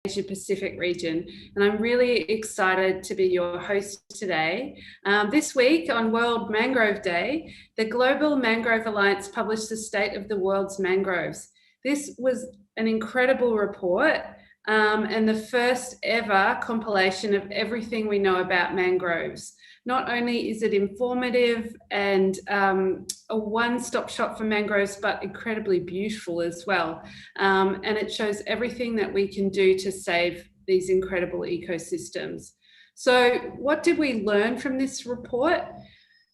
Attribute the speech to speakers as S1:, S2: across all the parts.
S1: Asia Pacific region, and I'm really excited to be your host today. This week on World Mangrove Day, the Global Mangrove Alliance published the State of the World's Mangroves. This was an incredible report and the first ever compilation of everything we know about mangroves. Not only is it informative and a one-stop shop for mangroves, but incredibly beautiful as well. And it shows everything that we can do to save these incredible ecosystems. So what did we learn from this report?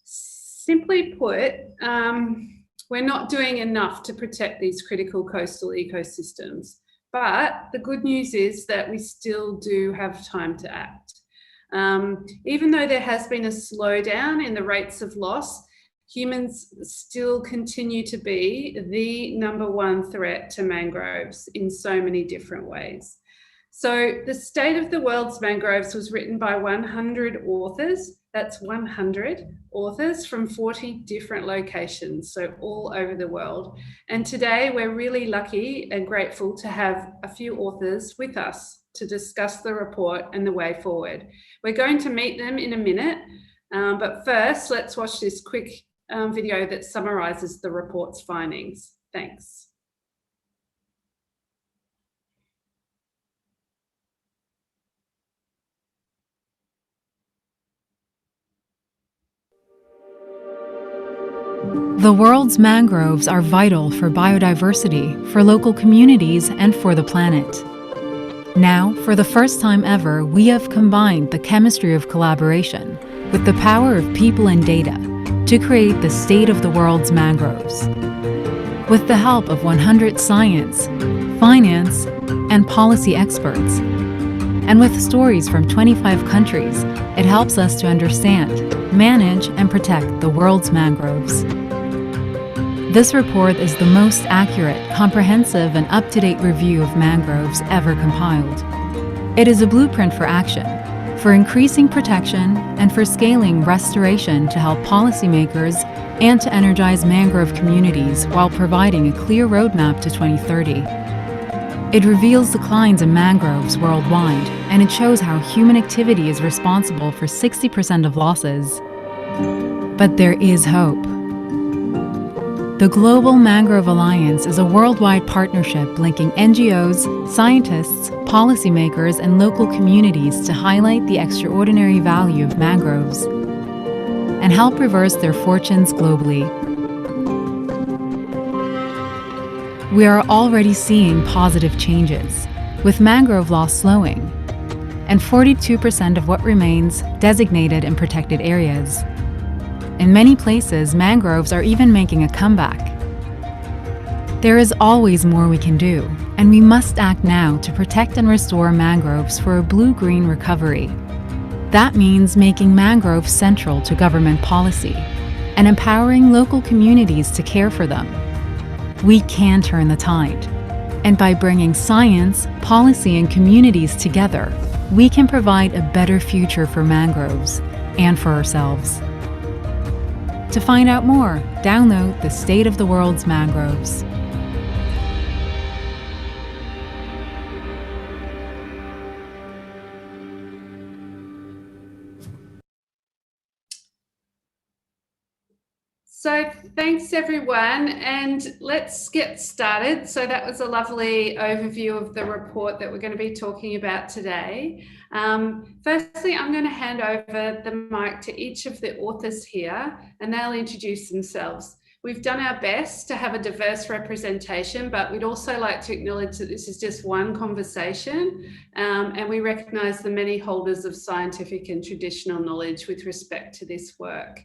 S1: Simply put, we're not doing enough to protect these critical coastal ecosystems. But the good news is that we still do have time to act. Even though there has been a slowdown in the rates of loss, humans still continue to be the #1 threat to mangroves in so many different ways. So the State of the World's Mangroves was written by 100 authors. That's 100 authors from 40 different locations, so all over the world. And today we're really lucky and grateful to have a few authors with us to discuss the report and the way forward. We're going to meet them in a minute, but first let's watch this quick video that summarizes the report's findings. Thanks.
S2: The world's mangroves are vital for biodiversity, for local communities, and for the planet. Now, for the first time ever, we have combined the chemistry of collaboration with the power of people and data to create the State of the World's Mangroves. With the help of 100 science, finance, and policy experts, and with stories from 25 countries, it helps us to understand, manage, and protect the world's mangroves. This report is the most accurate, comprehensive, and up-to-date review of mangroves ever compiled. It is a blueprint for action, for increasing protection, and for scaling restoration to help policymakers and to energize mangrove communities while providing a clear roadmap to 2030. It reveals declines in mangroves worldwide, and it shows how human activity is responsible for 60% of losses. But there is hope. The Global Mangrove Alliance is a worldwide partnership linking NGOs, scientists, policymakers, and local communities to highlight the extraordinary value of mangroves and help reverse their fortunes globally. We are already seeing positive changes, with mangrove loss slowing, and 42% of what remains designated in protected areas. In many places, mangroves are even making a comeback. There is always more we can do, and we must act now to protect and restore mangroves for a blue-green recovery. That means making mangroves central to government policy and empowering local communities to care for them. We can turn the tide, and by bringing science, policy, and communities together, we can provide a better future for mangroves and for ourselves. To find out more, download the State of the World's Mangroves.
S1: So thanks everyone, and let's get started. So that was a lovely overview of the report that we're going to be talking about today. Firstly, I'm going to hand over the mic to each of the authors here, and they'll introduce themselves. We've done our best to have a diverse representation, but we'd also like to acknowledge that this is just one conversation, and we recognise the many holders of scientific and traditional knowledge with respect to this work.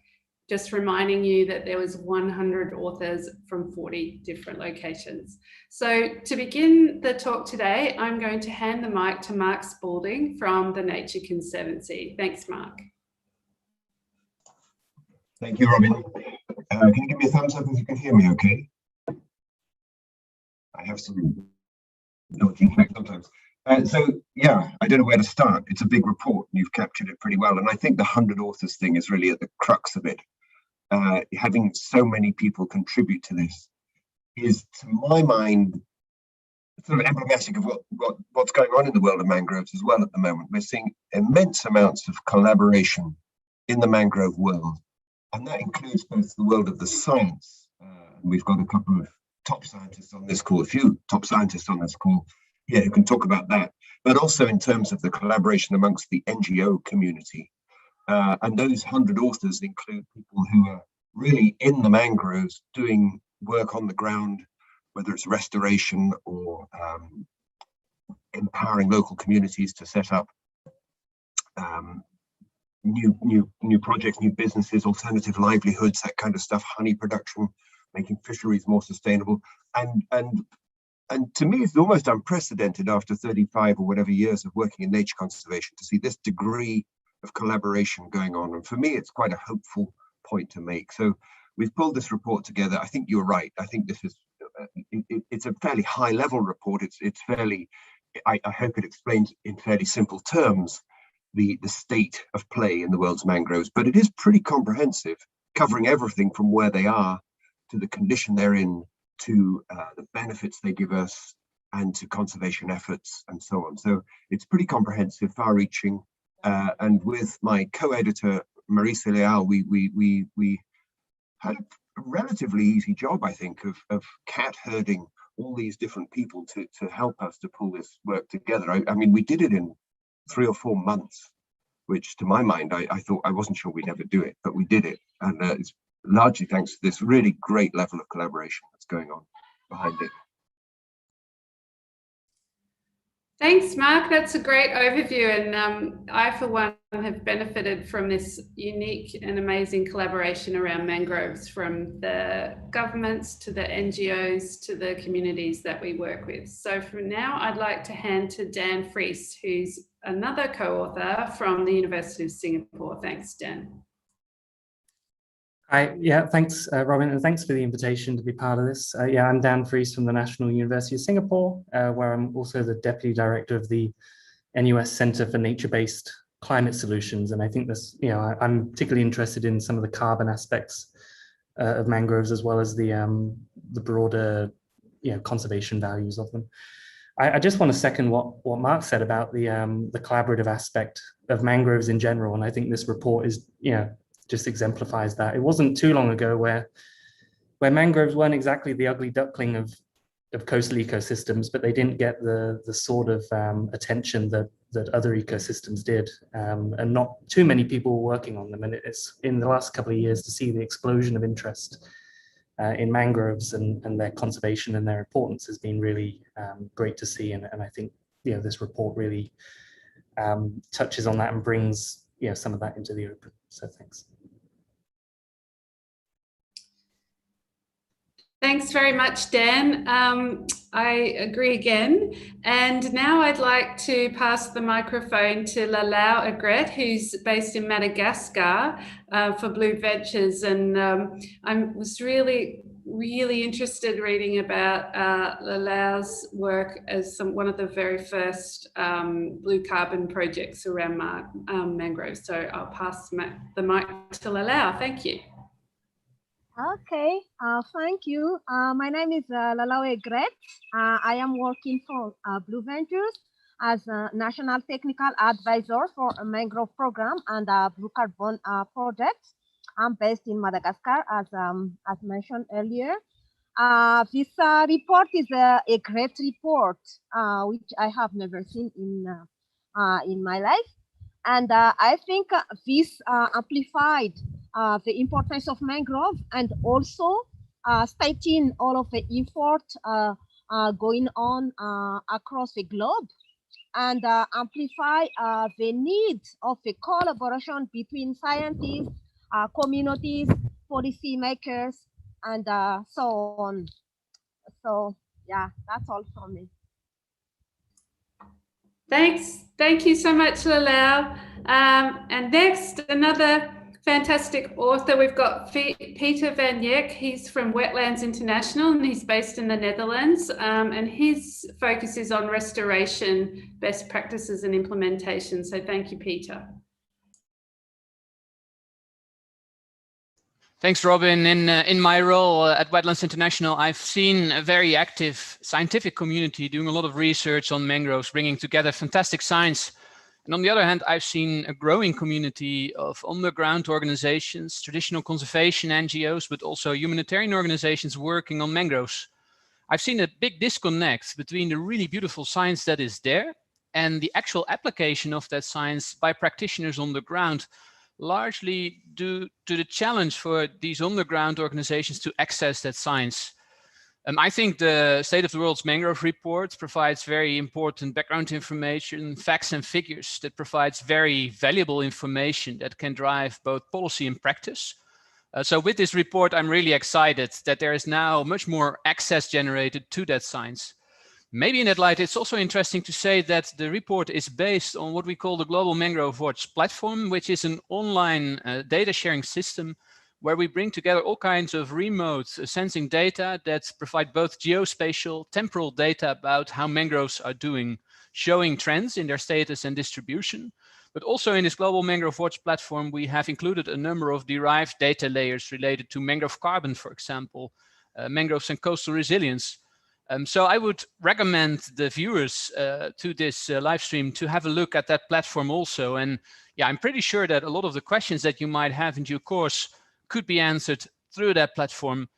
S1: Just reminding you that there was 100 authors from 40 different locations. So to begin the talk today, I'm going to hand the mic to Mark Spalding from the Nature Conservancy. Thanks, Mark.
S3: Thank you, Robyn. Can you give me a thumbs up if you can hear me okay? I have some dodgy effect sometimes. So yeah, I don't know where to start. It's a big report and you've captured it pretty well. And I think the 100 authors thing is really at the crux of it. Having so many people contribute to this is, to my mind, sort of emblematic of what's going on in the world of mangroves as well at the moment. We're seeing immense amounts of collaboration in the mangrove world, and that includes both the world of the science. We've got a couple of top scientists on this call, a few top scientists on this call here who can talk about that, but also in terms of the collaboration amongst the NGO community. And those 100 authors include people who are really in the mangroves doing work on the ground, whether it's restoration or empowering local communities to set up new projects, new businesses, alternative livelihoods, that kind of stuff, honey production, making fisheries more sustainable. And to me, it's almost unprecedented after 35 or whatever years of working in nature conservation to see this degree of collaboration going on. And for me, it's quite a hopeful point to make. So we've pulled this report together. I think you're right. I think this is, it's a fairly high level report. It's fairly, I hope it explains in fairly simple terms the state of play in the world's mangroves, but it is pretty comprehensive, covering everything from where they are to the condition they're in, to the benefits they give us, and to conservation efforts and so on. So it's pretty comprehensive, far-reaching, and with my co-editor Marisa Lalao, we had a relatively easy job, I think, of cat herding all these different people to help us to pull this work together. I mean, we did it in 3 or 4 months, which to my mind, I thought, I wasn't sure we'd ever do it, but we did it. And it's largely thanks to this really great level of collaboration that's going on behind it.
S1: Thanks, Mark. That's a great overview. And I, for one, have benefited from this unique and amazing collaboration around mangroves, from the governments to the NGOs to the communities that we work with. So for now, I'd like to hand to Dan Friis, who's another co-author from the University of Singapore. Thanks, Dan.
S4: Hi, yeah, thanks, Robyn, and thanks for the invitation to be part of this. Yeah, I'm Dan Friis from the National University of Singapore, where I'm also the Deputy Director of the NUS Centre for Nature-Based Climate Solutions. And I think this, I'm particularly interested in some of the carbon aspects of mangroves, as well as the broader, conservation values of them. I just want to second what Mark said about the collaborative aspect of mangroves in general. And I think this report is, just exemplifies that. It wasn't too long ago where mangroves weren't exactly the ugly duckling of coastal ecosystems, but they didn't get the sort of attention that other ecosystems did, and not too many people were working on them. And it's in the last couple of years to see the explosion of interest in mangroves and their conservation and their importance has been really great to see. And I think this report really touches on that and brings some of that into the open. So thanks.
S1: Thanks very much, Dan. I agree again. And now I'd like to pass the microphone to Lalao Aigrette, who's based in Madagascar for Blue Ventures. And I was really interested reading about Lalao's work as one of the very first blue carbon projects around mangroves. So I'll pass the mic to Lalao. Thank you.
S5: Okay, thank you. My name is Lalao Aigrette. I am working for Blue Ventures as a National Technical Advisor for a mangrove program and a blue carbon project. I'm based in Madagascar, as mentioned earlier. This report is a great report, which I have never seen in my life. And I think this amplified the importance of mangrove, and also stating all of the effort going on across the globe, and amplify the need of the collaboration between scientists, communities, policy makers, and so on. So yeah, that's all from me.
S1: Thanks. Thank you so much, Lalao. And next, another fantastic author. We've got Pieter Vanier. He's from Wetlands International and he's based in the Netherlands. And his focus is on restoration, best practices and implementation. So thank you, Pieter.
S6: Thanks, Robyn. In my role at Wetlands International, I've seen a very active scientific community doing a lot of research on mangroves, bringing together fantastic science. And on the other hand, I've seen a growing community of underground organizations, traditional conservation NGOs, but also humanitarian organizations working on mangroves. I've seen a big disconnect between the really beautiful science that is there and the actual application of that science by practitioners on the ground, largely due to the challenge for these underground organizations to access that science. I think the State of the World's Mangrove report provides very important background information, facts and figures that provides very valuable information that can drive both policy and practice. So with this report, I'm really excited that there is now much more access generated to that science. Maybe in that light, it's also interesting to say that the report is based on what we call the Global Mangrove Watch platform, which is an online data sharing system where we bring together all kinds of remote sensing data that provide both geospatial, temporal data about how mangroves are doing, showing trends in their status and distribution. But also in this Global Mangrove Watch platform, we have included a number of derived data layers related to mangrove carbon, for example, mangroves and coastal resilience. So I would recommend the viewers to this live stream to have a look at that platform also. And yeah, I'm pretty sure that a lot of the questions that you might have in due course could be answered through that platform.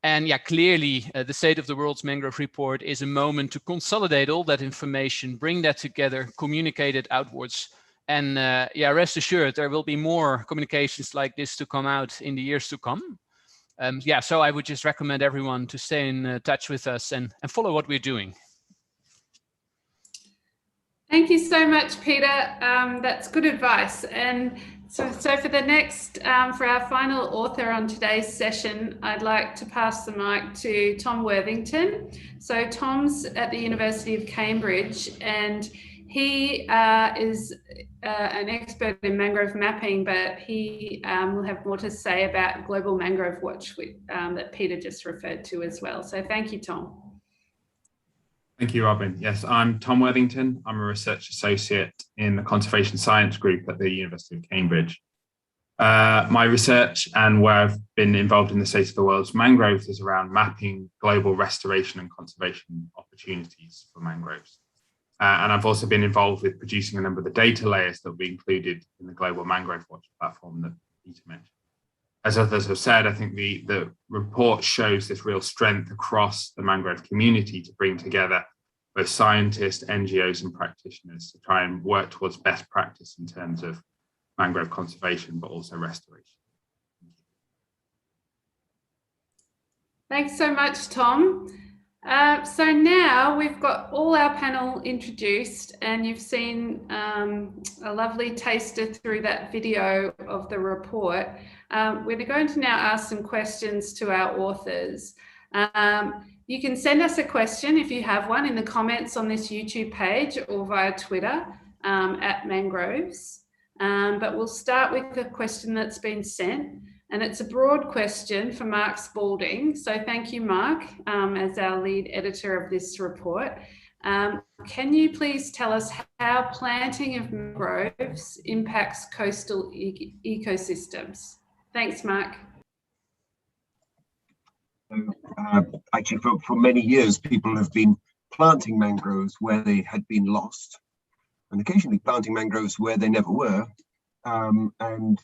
S6: And yeah, clearly the State of the World's Mangrove report is a moment to consolidate all that information, bring that together, communicate it outwards. And yeah, rest assured, there will be more communications like this to come out in the years to come. Yeah, so I would just recommend everyone to stay in touch with us and follow what we're doing.
S1: Thank you so much, Pieter. That's good advice. And so for the next, for our final author on today's session, I'd like to pass the mic to Tom Worthington. So Tom's at the University of Cambridge, and he is an expert in mangrove mapping, but he will have more to say about Global Mangrove Watch that Pieter just referred to as well. So thank you, Tom.
S7: Thank you, Robyn. Yes, I'm Tom Worthington. I'm a research associate in the Conservation Science Group at the University of Cambridge. My research and where I've been involved in the State of the World's Mangroves is around mapping global restoration and conservation opportunities for mangroves. And I've also been involved with producing a number of the data layers that will be included in the Global Mangrove Watch platform that Pieter mentioned. As others have said, I think the report shows this real strength across the mangrove community to bring together both scientists, NGOs and practitioners to try and work towards best practice in terms of mangrove conservation, but also restoration.
S1: Thanks so much, Tom. So now we've got all our panel introduced, and you've seen a lovely taster through that video of the report. We're going to now ask some questions to our authors. You can send us a question if you have one in the comments on this YouTube page or via Twitter at Mangroves. But we'll start with a question that's been sent. And it's a broad question for Mark Spalding. So thank you, Mark, as our lead editor of this report. Can you please tell us how planting of mangroves impacts coastal ecosystems? Thanks, Mark.
S3: Actually, for many years, people have been planting mangroves where they had been lost, and occasionally planting mangroves where they never were. And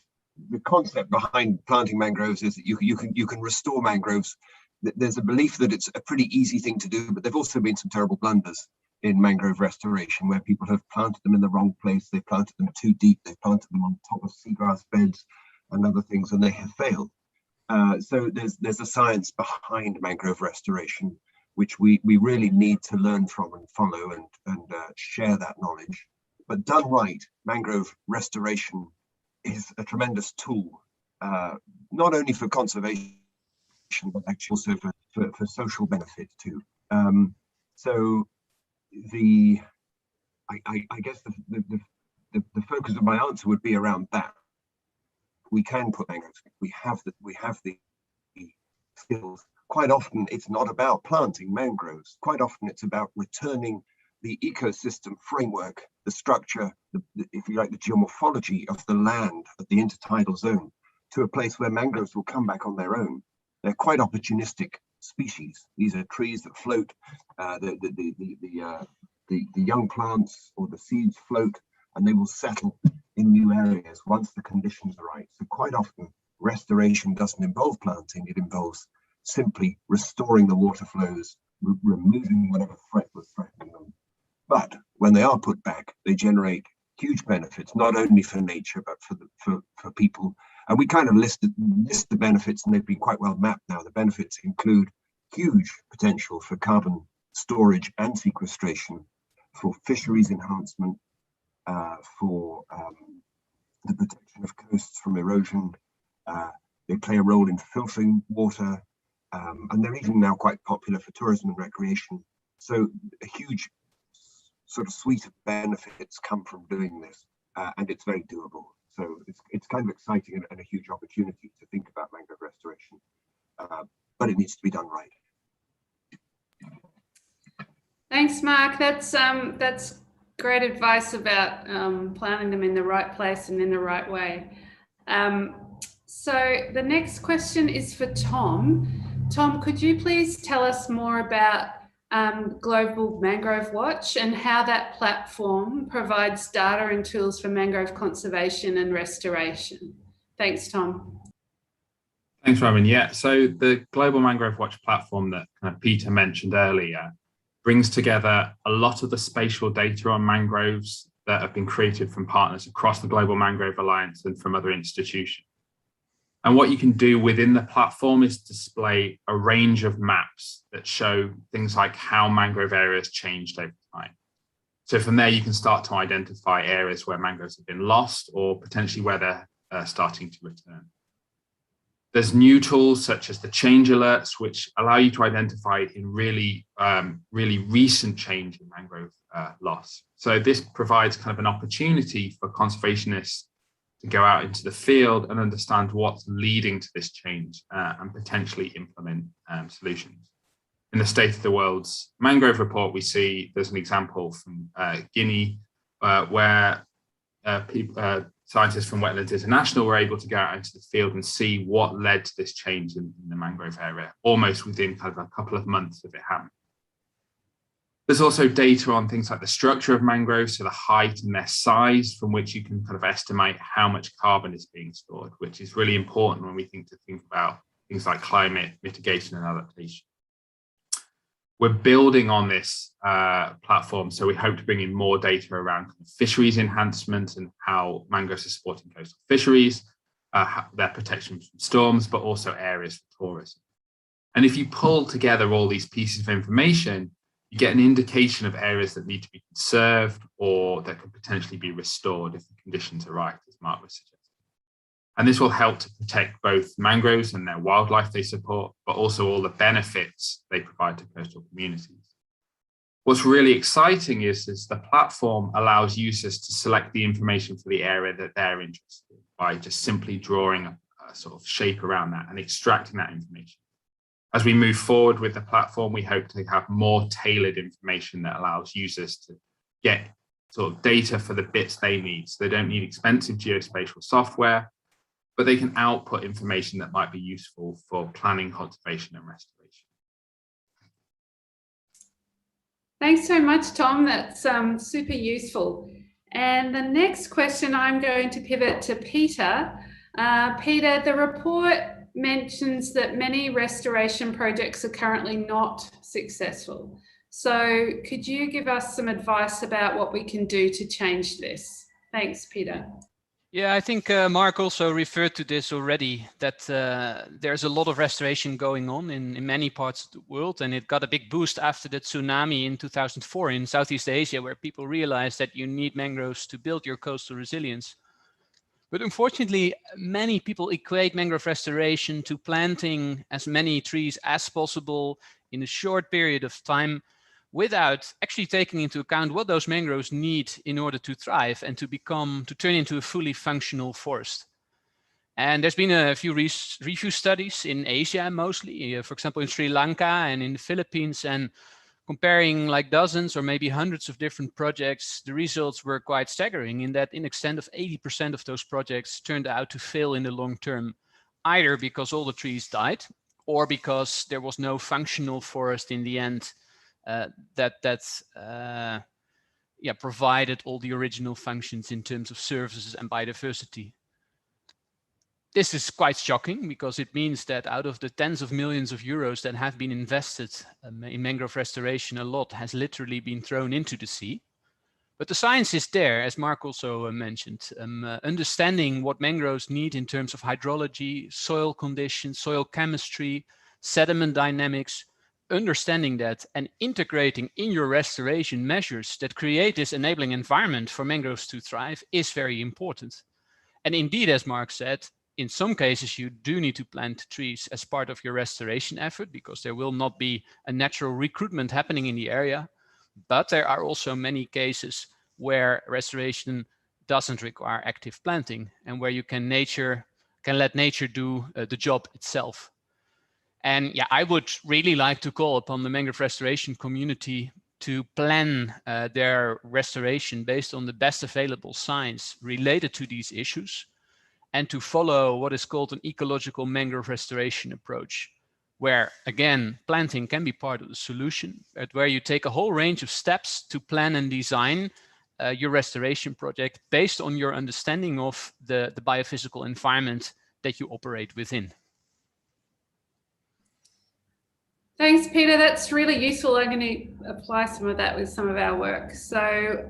S3: the concept behind planting mangroves is that you can restore mangroves. There's a belief that it's a pretty easy thing to do, but there've also been some terrible blunders in mangrove restoration where people have planted them in the wrong place. They planted them too deep. They planted them on top of seagrass beds and other things, and they have failed. So there's a science behind mangrove restoration, which we really need to learn from and follow and share that knowledge. But done right, mangrove restoration is a tremendous tool, not only for conservation, but actually also for social benefit too. So I guess the focus of my answer would be around that. We can put mangroves. We have the skills. Quite often, it's not about planting mangroves. Quite often, it's about returning the ecosystem framework, the structure, if you like, the geomorphology of the land at the intertidal zone to a place where mangroves will come back on their own. They're quite opportunistic species. These are trees that float. The young plants or the seeds float, and they will settle in new areas once the conditions are right. So quite often, restoration doesn't involve planting. It involves simply restoring the water flows, removing whatever threat was threatening them. But when they are put back, they generate huge benefits, not only for nature, but for people. And we kind of list the benefits, and they've been quite well mapped now. The benefits include huge potential for carbon storage and sequestration, for fisheries enhancement, for the protection of coasts from erosion. They play a role in filtering water, and they're even now quite popular for tourism and recreation. So a huge sort of suite of benefits come from doing this, and it's very doable. So it's kind of exciting and a huge opportunity to think about mangrove restoration, but it needs to be done right.
S1: Thanks, Mark. That's great advice about planting them in the right place and in the right way. So the next question is for Tom. Tom, could you please tell us more about Global Mangrove Watch and how that platform provides data and tools for mangrove conservation and restoration? Thanks, Tom.
S7: Thanks, Robyn. Yeah, so the Global Mangrove Watch platform that Pieter mentioned earlier brings together a lot of the spatial data on mangroves that have been created from partners across the Global Mangrove Alliance and from other institutions. And what you can do within the platform is display a range of maps that show things like how mangrove areas changed over time. So from there, you can start to identify areas where mangroves have been lost or potentially where they're starting to return. There's new tools such as the change alerts, which allow you to identify in really recent change in mangrove loss. So this provides kind of an opportunity for conservationists to go out into the field and understand what's leading to this change and potentially implement solutions. In the State of the World's Mangrove Report, we see there's an example from Guinea where scientists from Wetlands International were able to go out into the field and see what led to this change in the mangrove area, almost within kind of a couple of months of it happening. There's also data on things like the structure of mangroves, so the height and their size, from which you can kind of estimate how much carbon is being stored, which is really important when we think about things like climate mitigation and adaptation. We're building on this platform, so we hope to bring in more data around fisheries enhancement and how mangroves are supporting coastal fisheries, their protection from storms, but also areas for tourism. And if you pull together all these pieces of information, you get an indication of areas that need to be conserved or that could potentially be restored if the conditions are right, as Mark was suggesting. And this will help to protect both mangroves and their wildlife they support, but also all the benefits they provide to coastal communities. What's really exciting is the platform allows users to select the information for the area that they're interested in by just simply drawing a sort of shape around that and extracting that information. As we move forward with the platform, we hope to have more tailored information that allows users to get sort of data for the bits they need. So they don't need expensive geospatial software, but they can output information that might be useful for planning, conservation, and restoration.
S1: Thanks so much, Tom. That's super useful. And the next question, I'm going to pivot to Pieter. Pieter, the report mentions that many restoration projects are currently not successful. So could you give us some advice about what we can do to change this? Thanks, Pieter.
S6: Yeah, I think Mark also referred to this already, that there's a lot of restoration going on in many parts of the world, and it got a big boost after the tsunami in 2004 in Southeast Asia, where people realized that you need mangroves to build your coastal resilience. But unfortunately, many people equate mangrove restoration to planting as many trees as possible in a short period of time, without actually taking into account what those mangroves need in order to thrive and to turn into a fully functional forest. And there's been a few review studies in Asia mostly, for example, in Sri Lanka and in the Philippines, and Comparing like dozens or maybe hundreds of different projects, the results were quite staggering in that in extent of 80% of those projects turned out to fail in the long term, either because all the trees died or because there was no functional forest in the end that provided all the original functions in terms of services and biodiversity. This is quite shocking because it means that out of the tens of millions of euros that have been invested in mangrove restoration, a lot has literally been thrown into the sea. But the science is there, as Mark also mentioned. Understanding what mangroves need in terms of hydrology, soil conditions, soil chemistry, sediment dynamics, understanding that and integrating in your restoration measures that create this enabling environment for mangroves to thrive is very important. And indeed, as Mark said, in some cases, you do need to plant trees as part of your restoration effort because there will not be a natural recruitment happening in the area. But there are also many cases where restoration doesn't require active planting and where you can let nature do the job itself. And yeah, I would really like to call upon the mangrove restoration community to plan their restoration based on the best available science related to these issues, and to follow what is called an ecological mangrove restoration approach, where again, planting can be part of the solution, but where you take a whole range of steps to plan and design your restoration project based on your understanding of the biophysical environment that you operate within.
S1: Thanks, Peter. That's really useful. I'm going to apply some of that with some of our work. So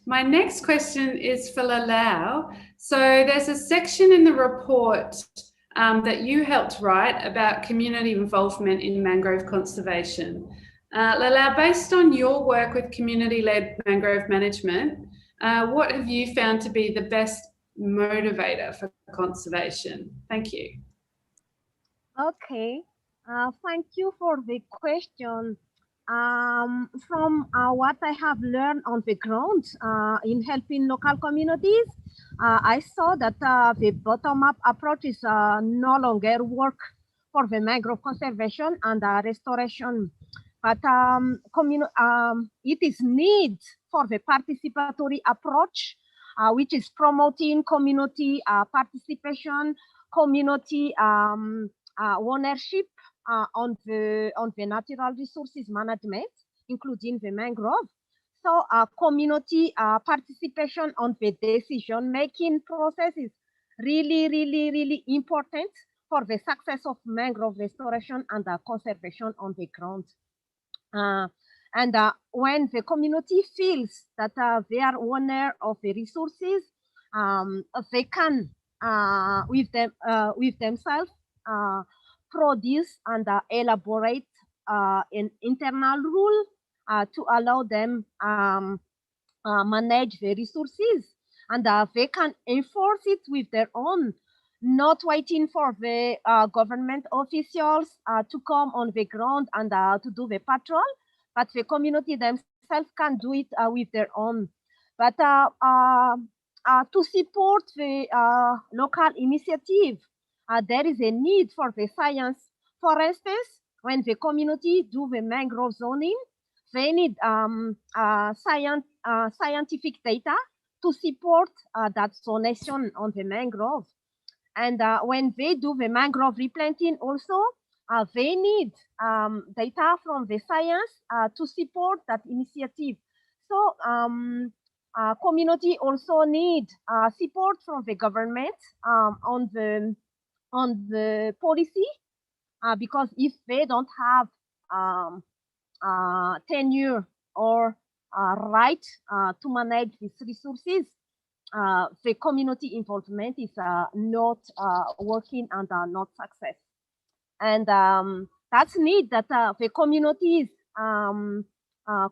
S1: my next question is for Lalao. So there's a section in the report that you helped write about community involvement in mangrove conservation. Lalao, based on your work with community-led mangrove management, what have you found to be the best motivator for conservation? Thank you.
S5: Okay. Thank you for the question. From what I have learned on the ground in helping local communities, I saw that the bottom-up approach is no longer work for the mangrove conservation and restoration, but it is need for the participatory approach, which is promoting community participation, community ownership on the natural resources management, including the mangrove. So community participation on the decision-making process is really important for the success of mangrove restoration and conservation on the ground. And when the community feels that they are owner of the resources, they can with themselves produce and elaborate an internal rule to allow them manage the resources, and they can enforce it with their own, not waiting for the government officials to come on the ground and to do the patrol, but the community themselves can do it with their own. But to support the local initiative, there is a need for the science. For instance, when the community do the mangrove zoning, they need scientific data to support that zonation on the mangrove. And when they do the mangrove replanting also, they need data from the science to support that initiative. So community also need support from the government on the policy, because if they don't have tenure or right to manage these resources, the community involvement is not working and not success. And that's need that the communities,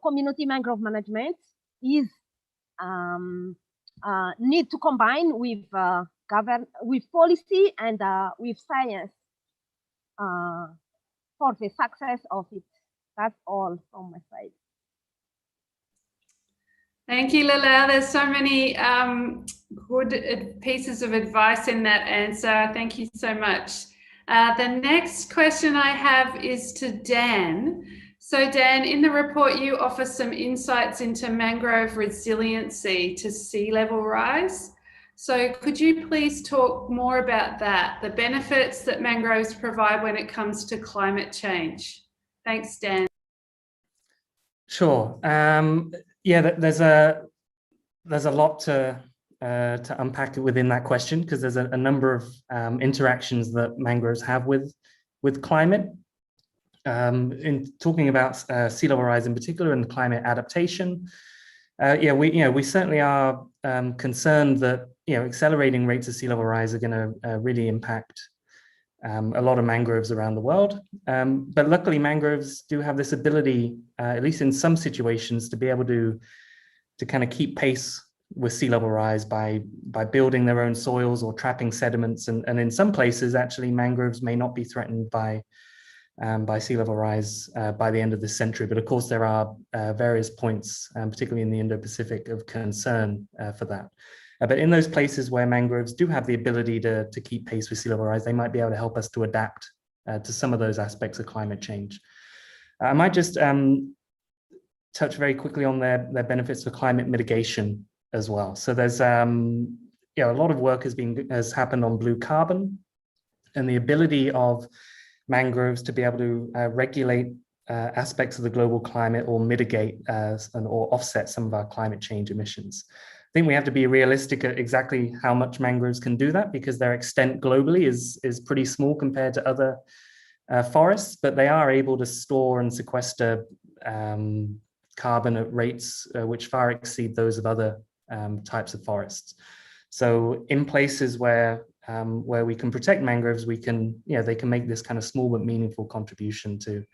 S5: community mangrove management is need to combine with with policy and with science for the success of it. That's all from my side.
S1: Thank you, Lalao. There's so many good pieces of advice in that answer. Thank you so much. The next question I have is to Dan. So Dan, in the report, you offer some insights into mangrove resiliency to sea level rise. So could you please talk more about that, the benefits that mangroves provide when it comes to climate change? Thanks, Dan.
S4: Sure. Yeah, there's a lot to unpack within that question, because there's a number of interactions that mangroves have with climate. In talking about sea level rise in particular and climate adaptation, yeah, we certainly are concerned that accelerating rates of sea level rise are going to really impact a lot of mangroves around the world. But luckily, mangroves do have this ability, at least in some situations, to be able to kind of keep pace with sea level rise by building their own soils or trapping sediments. And in some places, actually, mangroves may not be threatened by sea level rise by the end of this century. But of course, there are various points, particularly in the Indo-Pacific, of concern for that. But in those places where mangroves do have the ability to keep pace with sea level rise, they might be able to help us to adapt to some of those aspects of climate change. I might just touch very quickly on their benefits for climate mitigation as well. So there's a lot of work has happened on blue carbon and the ability of mangroves to be able to regulate aspects of the global climate or mitigate or offset some of our climate change emissions. I think we have to be realistic at exactly how much mangroves can do that, because their extent globally is pretty small compared to other forests, but they are able to store and sequester carbon at rates which far exceed those of other types of forests. So in places where we can protect mangroves, they can make this kind of small but meaningful contribution to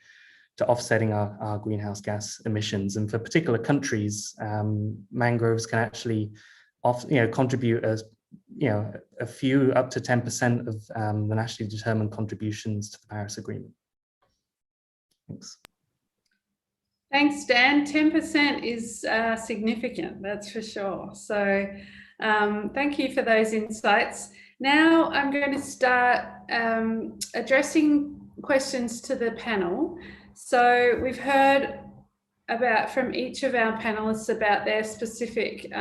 S4: offsetting our greenhouse gas emissions. And for particular countries, mangroves can actually contribute as a few up to 10% of the nationally determined contributions to the Paris Agreement. Thanks.
S1: Thanks, Dan. 10% is significant, that's for sure. So thank you for those insights. Now I'm going to start addressing questions to the panel. So we've heard from each of our panelists about their specific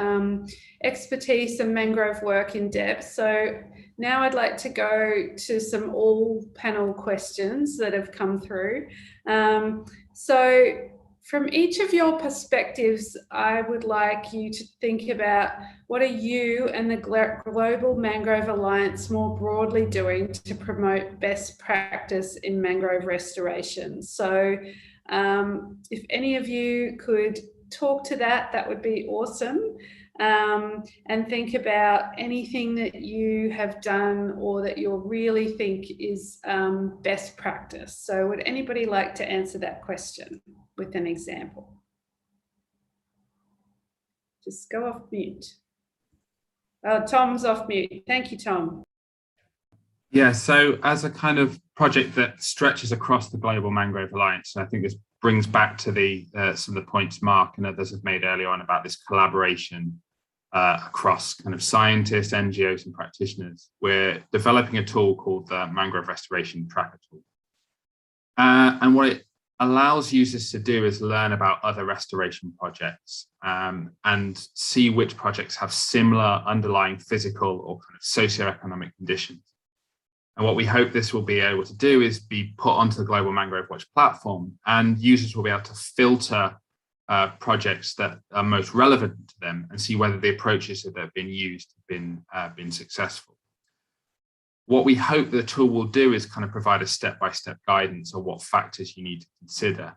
S1: expertise and mangrove work in depth. So now I'd like to go to some all panel questions that have come through. So from each of your perspectives, I would like you to think about what are you and the Global Mangrove Alliance more broadly doing to promote best practice in mangrove restoration. So if any of you could talk to that, that would be awesome. And think about anything that you have done or that you really think is best practice. So would anybody like to answer that question with an example? Just go off mute. Oh, Tom's off mute. Thank you, Tom.
S7: Yeah, so as a kind of project that stretches across the Global Mangrove Alliance, I think this brings back to some of the points Mark and others have made earlier on about this collaboration across kind of scientists, NGOs and practitioners. We're developing a tool called the Mangrove Restoration Tracker tool. And what it allows users to do is learn about other restoration projects and see which projects have similar underlying physical or kind of socioeconomic conditions. And what we hope this will be able to do is be put onto the Global Mangrove Watch platform, and users will be able to filter projects that are most relevant to them and see whether the approaches that have been used have been successful. What we hope the tool will do is kind of provide a step-by-step guidance on what factors you need to consider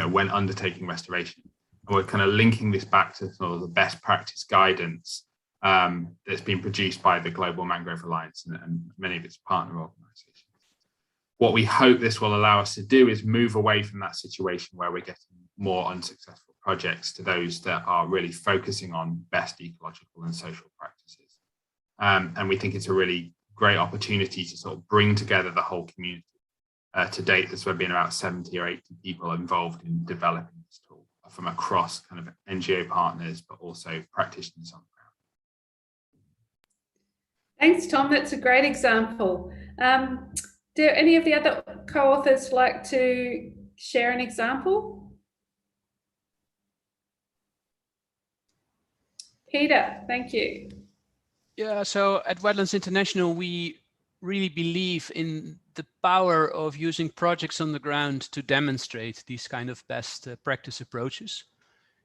S7: when undertaking restoration. And we're kind of linking this back to sort of the best practice guidance that's been produced by the Global Mangrove Alliance and many of its partner organizations. What we hope this will allow us to do is move away from that situation where we're getting more unsuccessful projects to those that are really focusing on best ecological and social practices. And we think it's a really great opportunity to sort of bring together the whole community. To date, there's been about 70 or 80 people involved in developing this tool from across kind of NGO partners, but also practitioners on the ground.
S1: Thanks, Tom. That's a great example. Do any of the other co-authors like to share an example? Pieter, thank you.
S6: Yeah, so at Wetlands International, we really believe in the power of using projects on the ground to demonstrate these kind of best practice approaches.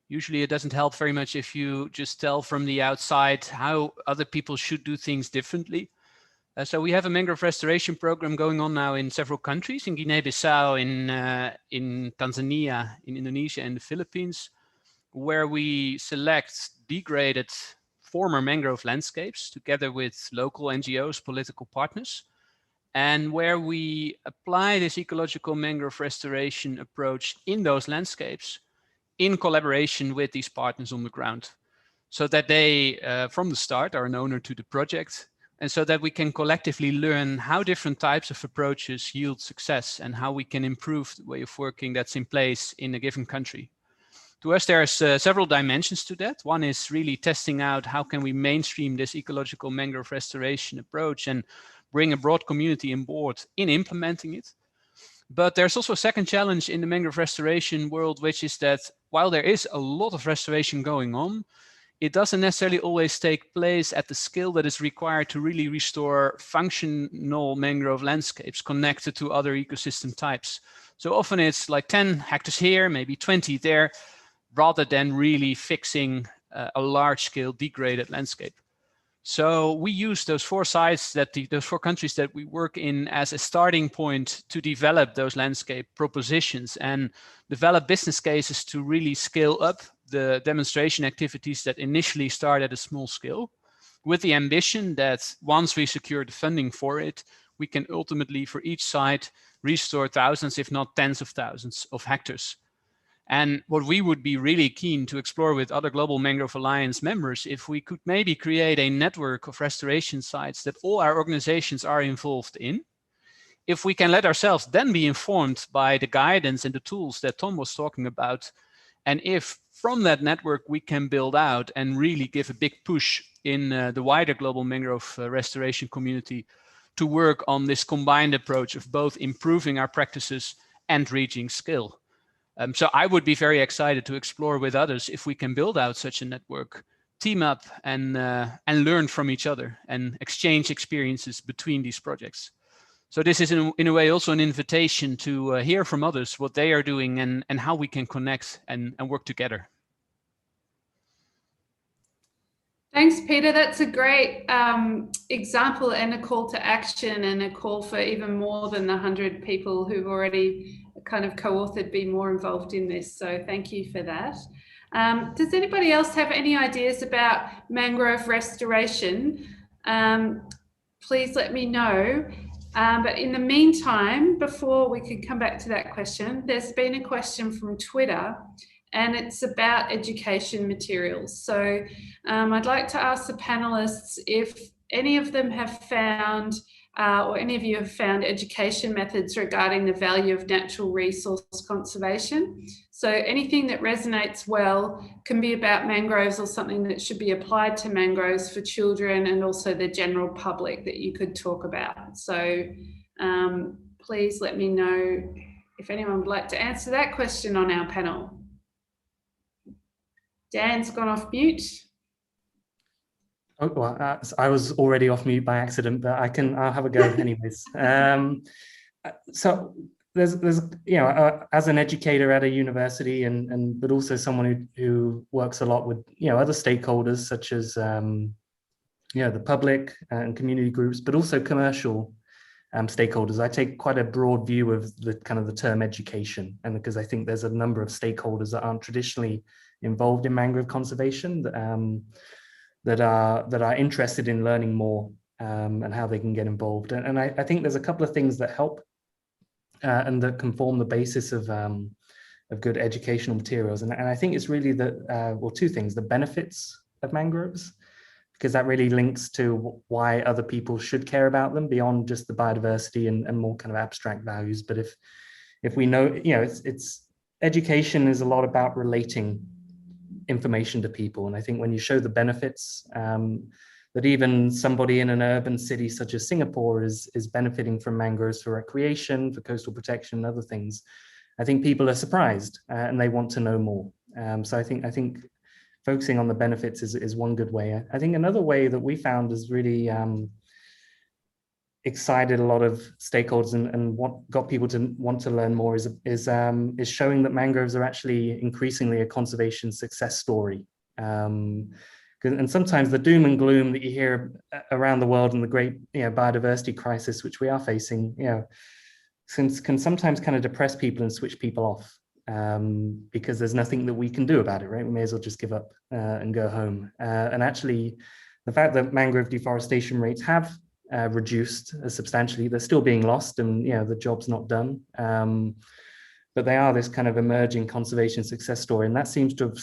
S6: Usually it doesn't help very much if you just tell from the outside how other people should do things differently. So we have a mangrove restoration program going on now in several countries, in Guinea-Bissau, in Tanzania, in Indonesia, and the Philippines, where we select degraded former mangrove landscapes together with local NGOs, political partners, and where we apply this ecological mangrove restoration approach in those landscapes in collaboration with these partners on the ground, so that they, from the start, are an owner to the project, and so that we can collectively learn how different types of approaches yield success and how we can improve the way of working that's in place in a given country. To us, there's several dimensions to that. One is really testing out how can we mainstream this ecological mangrove restoration approach and bring a broad community on board in implementing it. But there's also a second challenge in the mangrove restoration world, which is that while there is a lot of restoration going on, it doesn't necessarily always take place at the scale that is required to really restore functional mangrove landscapes connected to other ecosystem types. So often it's like 10 hectares here, maybe 20 there, rather than really fixing a large-scale degraded landscape. So we use those four sites, those four countries that we work in as a starting point to develop those landscape propositions and develop business cases to really scale up the demonstration activities that initially start at a small scale, with the ambition that once we secure the funding for it, we can ultimately, for each site, restore thousands, if not tens of thousands of hectares. And what we would be really keen to explore with other Global Mangrove Alliance members, if we could maybe create a network of restoration sites that all our organizations are involved in, if we can let ourselves then be informed by the guidance and the tools that Tom was talking about, and if from that network we can build out and really give a big push in the wider global mangrove restoration community to work on this combined approach of both improving our practices and reaching scale. So I would be very excited to explore with others if we can build out such a network, team up and learn from each other and exchange experiences between these projects. So this is in a way also an invitation to hear from others what they are doing and how we can connect and work together.
S1: Thanks, Pieter. That's a great example and a call to action and a call for even more than the 100 people who've already kind of co-authored be more involved in this. So thank you for that. Does anybody else have any ideas about mangrove restoration? Please let me know. But in the meantime, before we could come back to that question, there's been a question from Twitter, and it's about education materials. So I'd like to ask the panelists if any of them have found, or any of you have found education methods regarding the value of natural resource conservation. So anything that resonates well can be about mangroves or something that should be applied to mangroves for children and also the general public that you could talk about. So please let me know if anyone would like to answer that question on our panel. Dan's gone off mute.
S4: Oh, well, I was already off mute by accident, but I'll have a go anyways. So there's as an educator at a university but also someone who works a lot with other stakeholders such as the public and community groups, but also commercial stakeholders. I take quite a broad view of the term education, and because I think there's a number of stakeholders that aren't traditionally involved in mangrove conservation that are interested in learning more and how they can get involved. And I think there's a couple of things that help and that can form the basis of good educational materials. And I think it's really two things: the benefits of mangroves, because that really links to why other people should care about them beyond just the biodiversity and more kind of abstract values. But if we know, it's education is a lot about relating information to people. And I think when you show the benefits, that even somebody in an urban city such as Singapore is benefiting from mangroves for recreation, for coastal protection, and other things, I think people are surprised and they want to know more. So I think focusing on the benefits is one good way. I think another way that we found is really excited a lot of stakeholders and got people to want to learn more is showing that mangroves are actually increasingly a conservation success story. And sometimes the doom and gloom that you hear around the world and the great biodiversity crisis which we are facing, can sometimes kind of depress people and switch people off, because there's nothing that we can do about it, right? We may as well just give up and go home. And actually, the fact that mangrove deforestation rates have reduced substantially, they're still being lost, and the job's not done. But they are this kind of emerging conservation success story, and that seems to have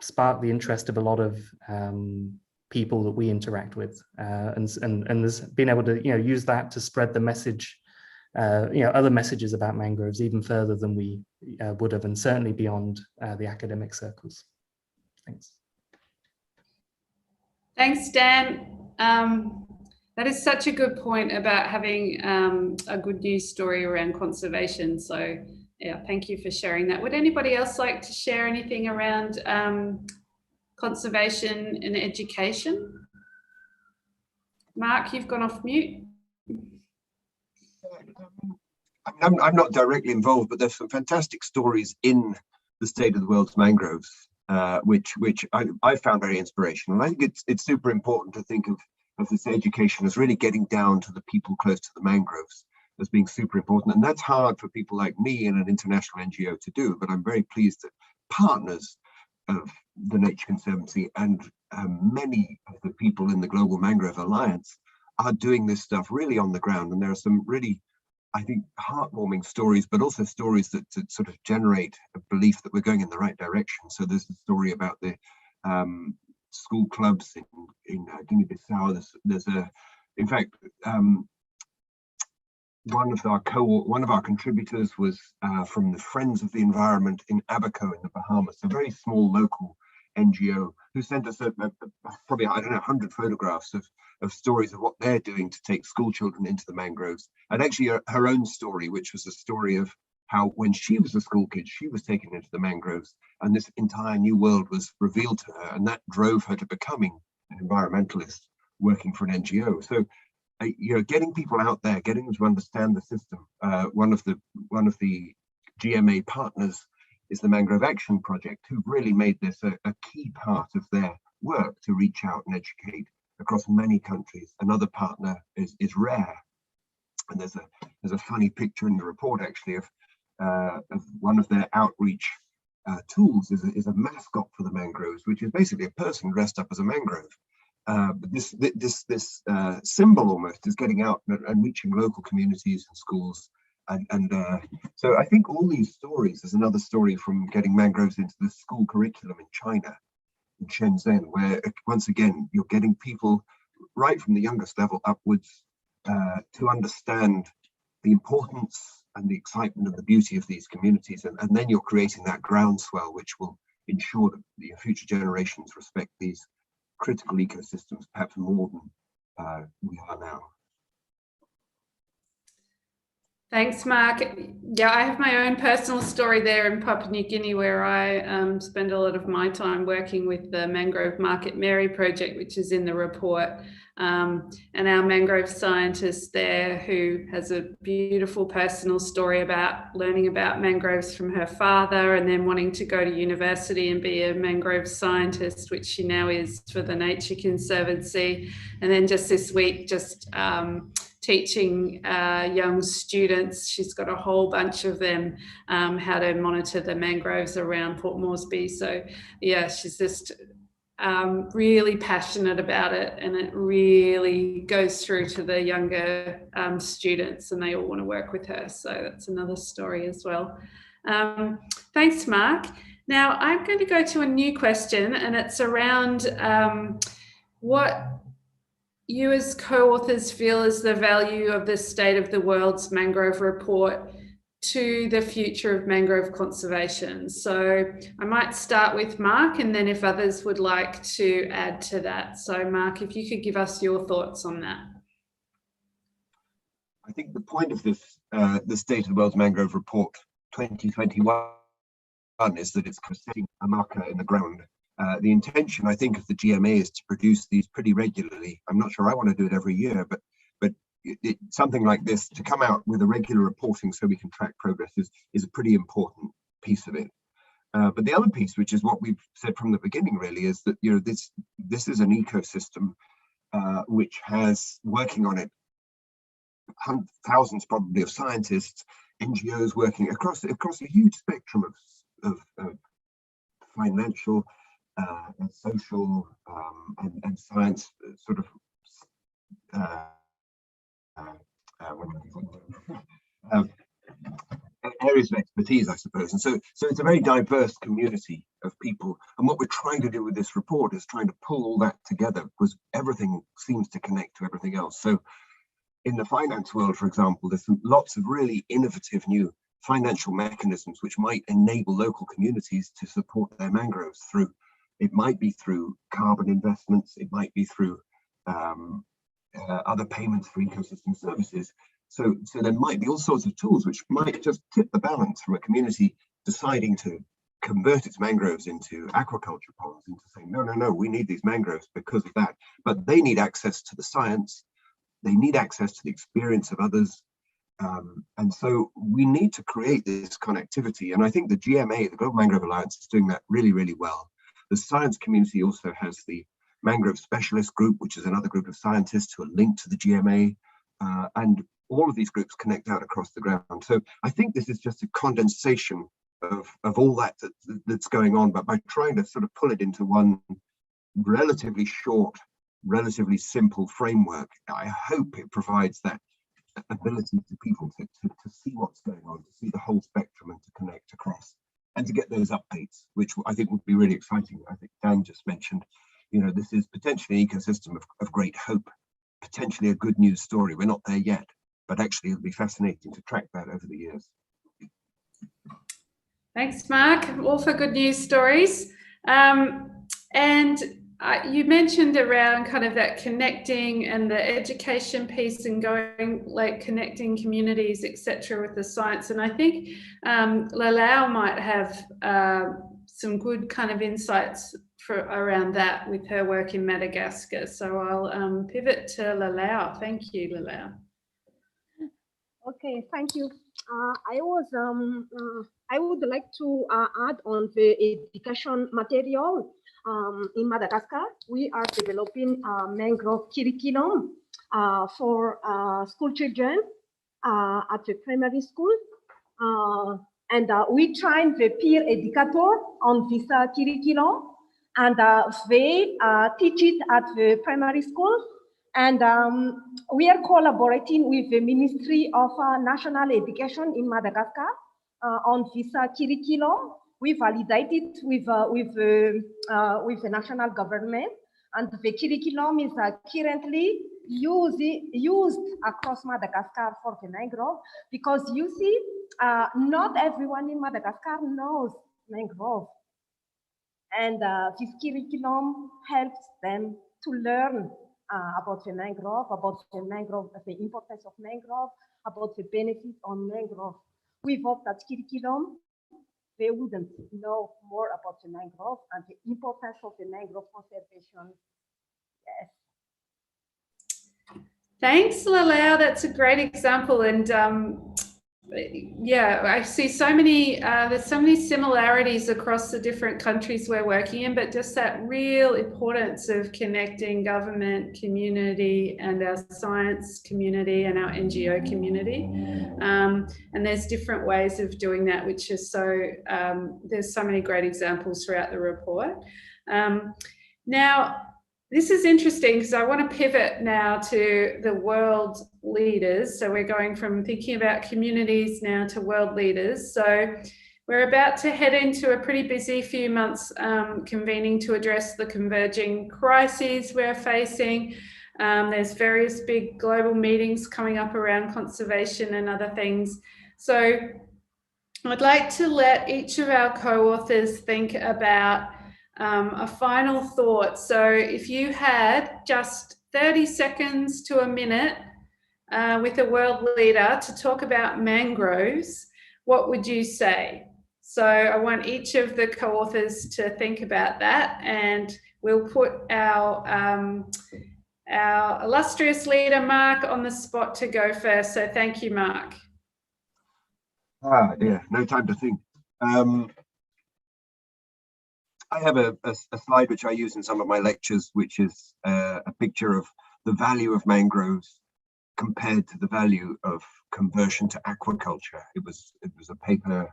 S4: sparked the interest of a lot of people that we interact with, and there's been able to use that to spread the message, other messages about mangroves even further than we would have, and certainly beyond the academic circles. Thanks.
S1: Thanks, Dan. That is such a good point about having a good news story around conservation. So yeah, thank you for sharing that. Would anybody else like to share anything around conservation and education? Mark, you've gone off mute.
S3: I'm not directly involved, but there's some fantastic stories in the state of the world's mangroves, which I found very inspirational. I think it's super important to think of this education as really getting down to the people close to the mangroves as being super important. And that's hard for people like me in an international NGO to do, but I'm very pleased that partners of the Nature Conservancy and many of the people in the Global Mangrove Alliance are doing this stuff really on the ground. And there are some really, I think, heartwarming stories, but also stories that sort of generate a belief that we're going in the right direction. So there's a story about the school clubs in Guinea-Bissau. There's in fact, one of our contributors was from the Friends of the Environment in Abaco in the Bahamas, a very small local NGO, who sent us probably, I don't know, 100 photographs of stories of what they're doing to take school children into the mangroves. And actually her own story, which was a story of how when she was a school kid, she was taken into the mangroves and this entire new world was revealed to her. And that drove her to becoming an environmentalist working for an NGO. So, getting people out there, getting them to understand the system. One of the GMA partners is the Mangrove Action Project, who've really made this a key part of their work to reach out and educate across many countries. Another partner is Rare, and there's a funny picture in the report actually of one of their outreach tools is a mascot for the mangroves, which is basically a person dressed up as a mangrove. But this symbol almost is getting out and reaching local communities and schools. And so I think all these stories, there's another story from getting mangroves into the school curriculum in China, in Shenzhen, where once again, you're getting people right from the youngest level upwards to understand the importance and the excitement and the beauty of these communities. And then you're creating that groundswell, which will ensure that the future generations respect these critical ecosystems, perhaps more than we are now.
S1: Thanks, Mark. Yeah, I have my own personal story there in Papua New Guinea, where I spend a lot of my time working with the Mangrove Market Mary project, which is in the report. And our mangrove scientist there, who has a beautiful personal story about learning about mangroves from her father and then wanting to go to university and be a mangrove scientist, which she now is for the Nature Conservancy. And then just this week, teaching young students, she's got a whole bunch of them, how to monitor the mangroves around Port Moresby. So yeah, she's just really passionate about it, and it really goes through to the younger students, and they all want to work with her. So that's another story as well. Thanks, Mark. Now I'm going to go to a new question, and it's around what you as co-authors feel is the value of the State of the World's Mangrove Report to the future of mangrove conservation. So I might start with Mark, and then if others would like to add to that. So Mark, if you could give us your thoughts on that.
S3: I think the point of this, the State of the World's Mangrove Report 2021 is that it's setting a marker in the ground. The intention, I think, of the GMA is to produce these pretty regularly. I'm not sure I want to do it every year, but something like this, to come out with a regular reporting so we can track progress, is a pretty important piece of it. But the other piece, which is what we've said from the beginning, really, is that this is an ecosystem which has working on it thousands probably of scientists, NGOs working across a huge spectrum of financial and social and science sort of areas of expertise, I suppose. And so it's a very diverse community of people. And what we're trying to do with this report is trying to pull all that together, because everything seems to connect to everything else. So in the finance world, for example, there's lots of really innovative new financial mechanisms which might enable local communities to support their mangroves through. It might be through carbon investments, it might be through other payments for ecosystem services. So there might be all sorts of tools which might just tip the balance from a community deciding to convert its mangroves into aquaculture ponds, into saying, no, we need these mangroves because of that. But they need access to the science, they need access to the experience of others. And so we need to create this connectivity. And I think the GMA, the Global Mangrove Alliance, is doing that really, really well. The science community also has the Mangrove Specialist Group, which is another group of scientists who are linked to the GMA. And all of these groups connect out across the ground. So I think this is just a condensation of all that's going on, but by trying to sort of pull it into one relatively short, relatively simple framework, I hope it provides that ability to people to see what's going on, to see the whole spectrum and to connect across and to get those updates, which I think would be really exciting. I think Dan just mentioned, this is potentially an ecosystem of great hope, potentially a good news story. We're not there yet, but actually it'll be fascinating to track that over the years.
S1: Thanks, Mark. All for good news stories. And you mentioned around kind of that connecting and the education piece and going, like, connecting communities, etc., with the science. And I think Lalao might have some good kind of insights around that with her work in Madagascar. So I'll pivot to Lalao. Thank you, Lalao.
S5: Okay, thank you. I would like to add on the education material. In Madagascar, we are developing a mangrove curriculum for school children at the primary school. And we train the peer educator on this curriculum, and they teach it at the primary school. And we are collaborating with the Ministry of National Education in Madagascar on this curriculum. We validate it with the national government, and the curriculum is currently used across Madagascar for the mangrove, because you see, not everyone in Madagascar knows mangrove, and this curriculum helps them to learn about the mangrove, the importance of mangrove, about the benefits on mangrove. Without that curriculum, they wouldn't know more about the mangrove and the importance of the mangrove conservation. Yes.
S1: Thanks, Lalao. That's a great example. And yeah, I see so many, there's so many similarities across the different countries we're working in, but just that real importance of connecting government, community, and our science community and our NGO community. And there's different ways of doing that, which is so, there's so many great examples throughout the report. Now, this is interesting because I want to pivot now to the world leaders. So we're going from thinking about communities now to world leaders. So we're about to head into a pretty busy few months convening to address the converging crises we're facing. There's various big global meetings coming up around conservation and other things. So I'd like to let each of our co-authors think about a final thought. So if you had just 30 seconds to a minute with a world leader to talk about mangroves, what would you say? So I want each of the co-authors to think about that, and we'll put our illustrious leader, Mark, on the spot to go first. So thank you, Mark.
S3: Yeah, no time to think. I have a slide which I use in some of my lectures, which is a picture of the value of mangroves compared to the value of conversion to aquaculture. It was a paper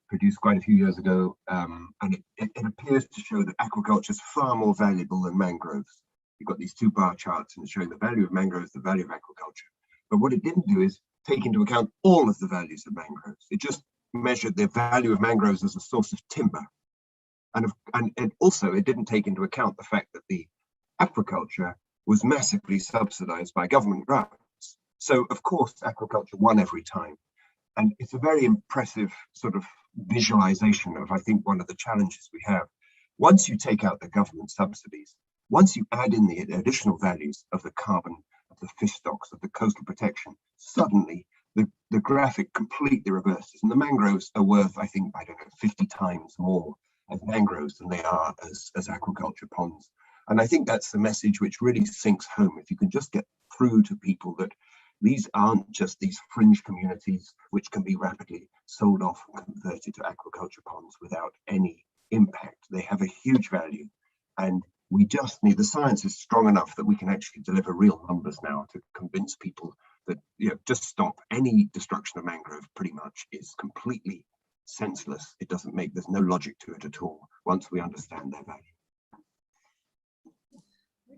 S3: produced quite a few years ago, and it appears to show that aquaculture is far more valuable than mangroves. You've got these two bar charts, and it's showing the value of mangroves, the value of aquaculture. But what it didn't do is take into account all of the values of mangroves. It just measured the value of mangroves as a source of timber. And also it didn't take into account the fact that the aquaculture was massively subsidized by government grants. So of course, aquaculture won every time. And it's a very impressive sort of visualization of, I think, one of the challenges we have. Once you take out the government subsidies, once you add in the additional values of the carbon, of the fish stocks, of the coastal protection, suddenly the graphic completely reverses. And the mangroves are worth, I think, I don't know, 50 times more as mangroves than they are as aquaculture ponds. And I think that's the message which really sinks home. If you can just get through to people that these aren't just these fringe communities which can be rapidly sold off and converted to aquaculture ponds without any impact. They have a huge value, and we just need, the science is strong enough that we can actually deliver real numbers now to convince people that, you know, just stop. Any destruction of mangrove pretty much is completely senseless. It doesn't make, there's no logic to it at all once we understand their value.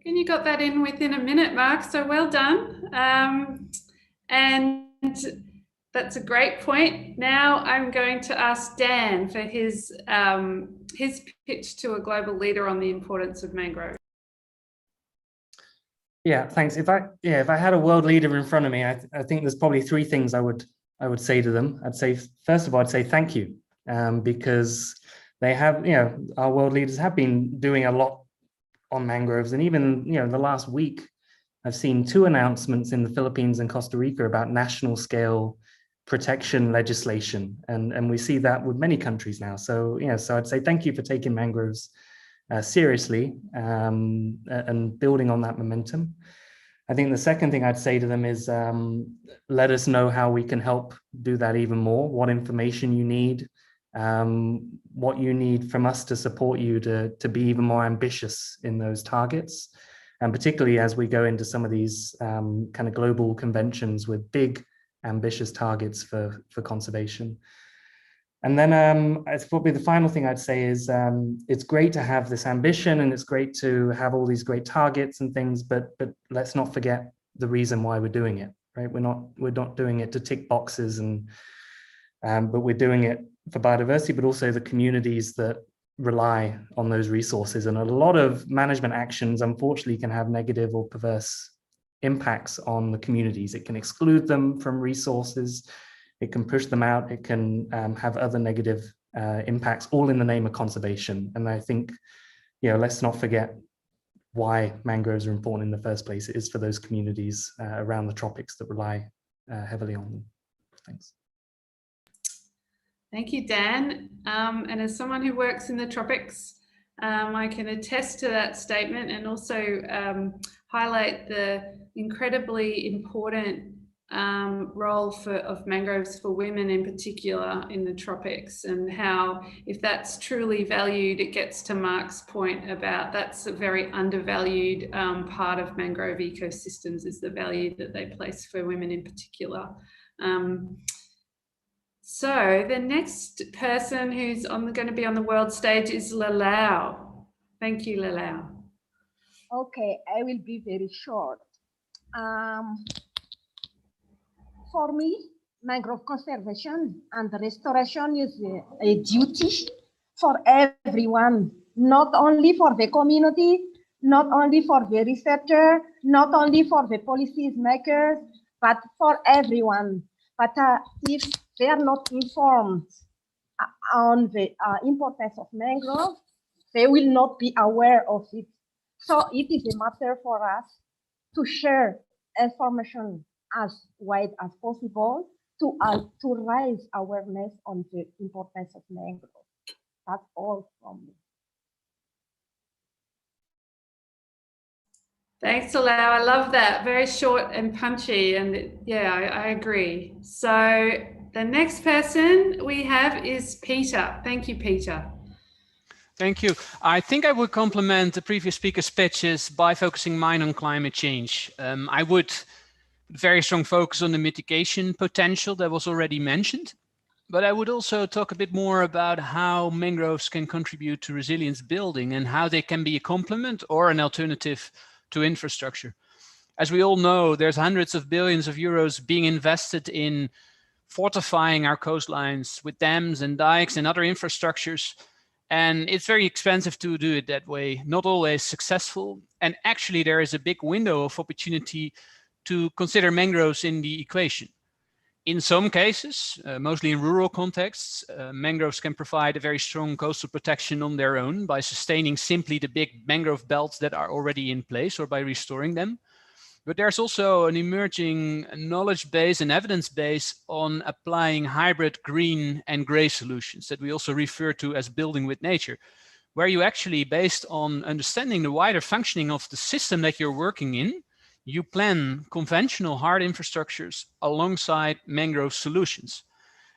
S1: And you got that in within a minute, Mark, so well done. And that's a great point. Now I'm going to ask Dan for his pitch to a global leader on the importance of mangrove.
S4: Yeah, thanks. If I had a world leader in front of me, I think there's probably three things I would say to them. I'd say, first of all, I'd say thank you, because they have, our world leaders have been doing a lot on mangroves. And even, the last week, I've seen 2 announcements in the Philippines and Costa Rica about national scale protection legislation. And we see that with many countries now. So, so I'd say thank you for taking mangroves seriously and building on that momentum. I think the second thing I'd say to them is let us know how we can help do that even more, what information you need, what you need from us to support you to be even more ambitious in those targets. And particularly as we go into some of these kind of global conventions with big, ambitious targets for conservation. And then it's probably the final thing I'd say is it's great to have this ambition and it's great to have all these great targets and things, but let's not forget the reason why we're doing it, right? We're not doing it to tick boxes, and but we're doing it for biodiversity, but also the communities that rely on those resources. And a lot of management actions, unfortunately, can have negative or perverse impacts on the communities. It can exclude them from resources. It can push them out. It can have other negative impacts, all in the name of conservation. And I think, let's not forget why mangroves are important in the first place. It is for those communities around the tropics that rely heavily on them. Thanks.
S1: Thank you, Dan. And as someone who works in the tropics, I can attest to that statement and also highlight the incredibly important role of mangroves for women in particular in the tropics, and how, if that's truly valued, it gets to Mark's point about that's a very undervalued part of mangrove ecosystems, is the value that they place for women in particular. So the next person who's going to be on the world stage is Lalao. Thank you, Lalao.
S5: Okay, I will be very short. For me, mangrove conservation and restoration is a duty for everyone, not only for the community, not only for the researcher, not only for the policy makers, but for everyone. But if they are not informed on the importance of mangrove, they will not be aware of it. So it is a matter for us to share information as wide as possible, to raise awareness on the importance of mangroves. That's all from me.
S1: Thanks, Lalao. I love that. Very short and punchy. And yeah, I agree. So the next person we have is Pieter. Thank you, Pieter.
S6: Thank you. I think I would complement the previous speaker's pitches by focusing mine on climate change. I would put very strong focus on the mitigation potential that was already mentioned, but I would also talk a bit more about how mangroves can contribute to resilience building and how they can be a complement or an alternative to infrastructure. As we all know, there's hundreds of billions of euros being invested in fortifying our coastlines with dams and dikes and other infrastructures. And it's very expensive to do it that way, not always successful. And actually, there is a big window of opportunity to consider mangroves in the equation. In some cases, mostly in rural contexts, mangroves can provide a very strong coastal protection on their own by sustaining simply the big mangrove belts that are already in place or by restoring them. But there's also an emerging knowledge base and evidence base on applying hybrid green and gray solutions that we also refer to as building with nature, where you actually, based on understanding the wider functioning of the system that you're working in, you plan conventional hard infrastructures alongside mangrove solutions.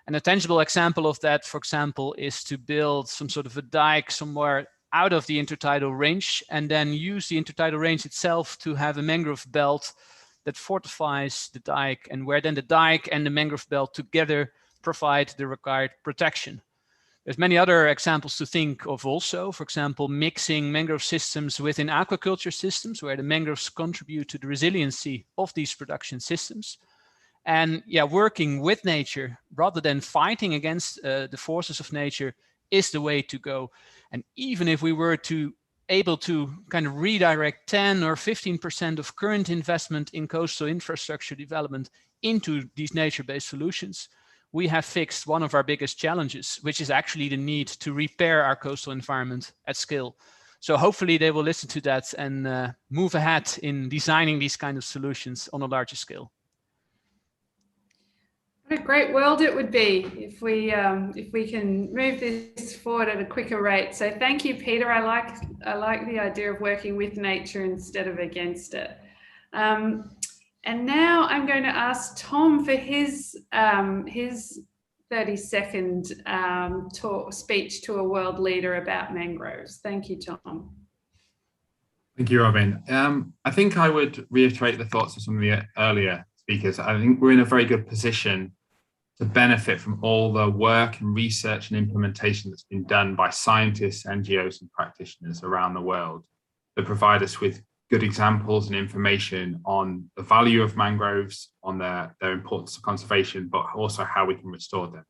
S6: And a tangible example of that, for example, is to build some sort of a dike somewhere out of the intertidal range and then use the intertidal range itself to have a mangrove belt that fortifies the dike, and where then the dike and the mangrove belt together provide the required protection. There's many other examples to think of also, for example, mixing mangrove systems within aquaculture systems where the mangroves contribute to the resiliency of these production systems. And yeah, working with nature rather than fighting against the forces of nature is the way to go. And even if we were to able to kind of redirect 10 or 15% of current investment in coastal infrastructure development into these nature-based solutions, we have fixed one of our biggest challenges, which is actually the need to repair our coastal environment at scale. So hopefully they will listen to that and move ahead in designing these kind of solutions on a larger scale.
S1: What a great world it would be if we can move this forward at a quicker rate. So thank you, Pieter. I like the idea of working with nature instead of against it. And now I'm going to ask Tom for his 30-second speech to a world leader about mangroves. Thank you, Tom.
S7: Thank you, Robyn. I think I would reiterate the thoughts of some of the earlier speakers. I think we're in a very good position to benefit from all the work and research and implementation that's been done by scientists, NGOs, and practitioners around the world that provide us with good examples and information on the value of mangroves, on their importance to conservation, but also how we can restore them.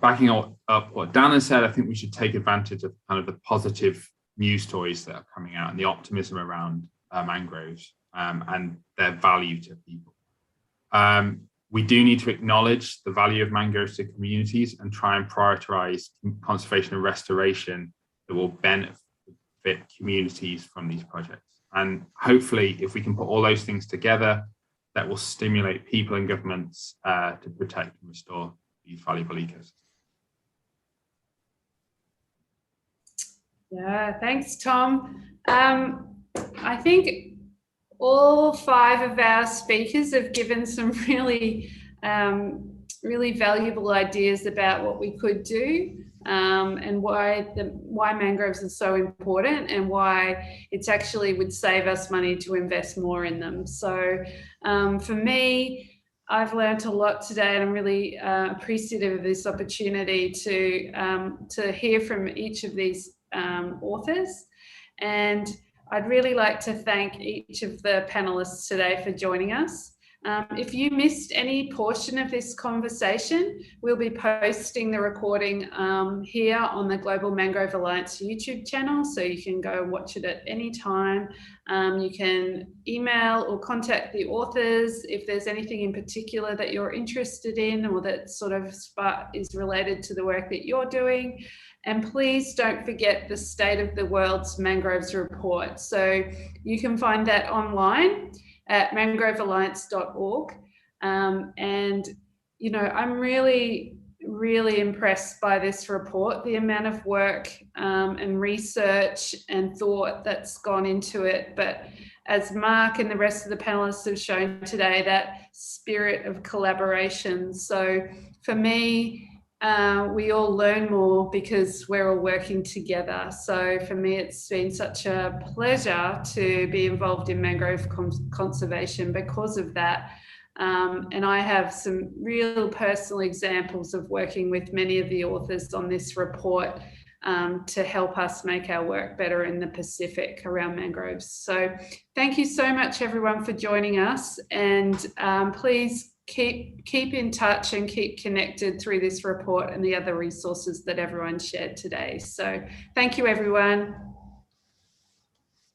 S7: Backing up what Dan has said, I think we should take advantage of kind of the positive news stories that are coming out and the optimism around mangroves and their value to people. We do need to acknowledge the value of mangroves to communities and try and prioritize conservation and restoration that will benefit communities from these projects. And hopefully, if we can put all those things together, that will stimulate people and governments to protect and restore these valuable ecosystems.
S1: Yeah, thanks, Tom. I think all 5 of our speakers have given some really valuable ideas about what we could do and why mangroves are so important and why it's actually would save us money to invest more in them. So for me, I've learned a lot today, and I'm really appreciative of this opportunity to hear from each of these authors. And I'd really like to thank each of the panelists today for joining us. If you missed any portion of this conversation, we'll be posting the recording here on the Global Mangrove Alliance YouTube channel, so you can go watch it at any time. You can email or contact the authors if there's anything in particular that you're interested in or that sort of is related to the work that you're doing. And please don't forget the State of the World's Mangroves report. So you can find that online at mangrovealliance.org. And you know, I'm really impressed by this report, the amount of work and research and thought that's gone into it. But as Mark and the rest of the panelists have shown today, that spirit of collaboration. So for me, we all learn more because we're all working together. So for me, it's been such a pleasure to be involved in mangrove conservation because of that. And I have some real personal examples of working with many of the authors on this report to help us make our work better in the Pacific around mangroves. So thank you so much, everyone, for joining us. And please keep in touch and keep connected through this report and the other resources that everyone shared today. So thank you, everyone.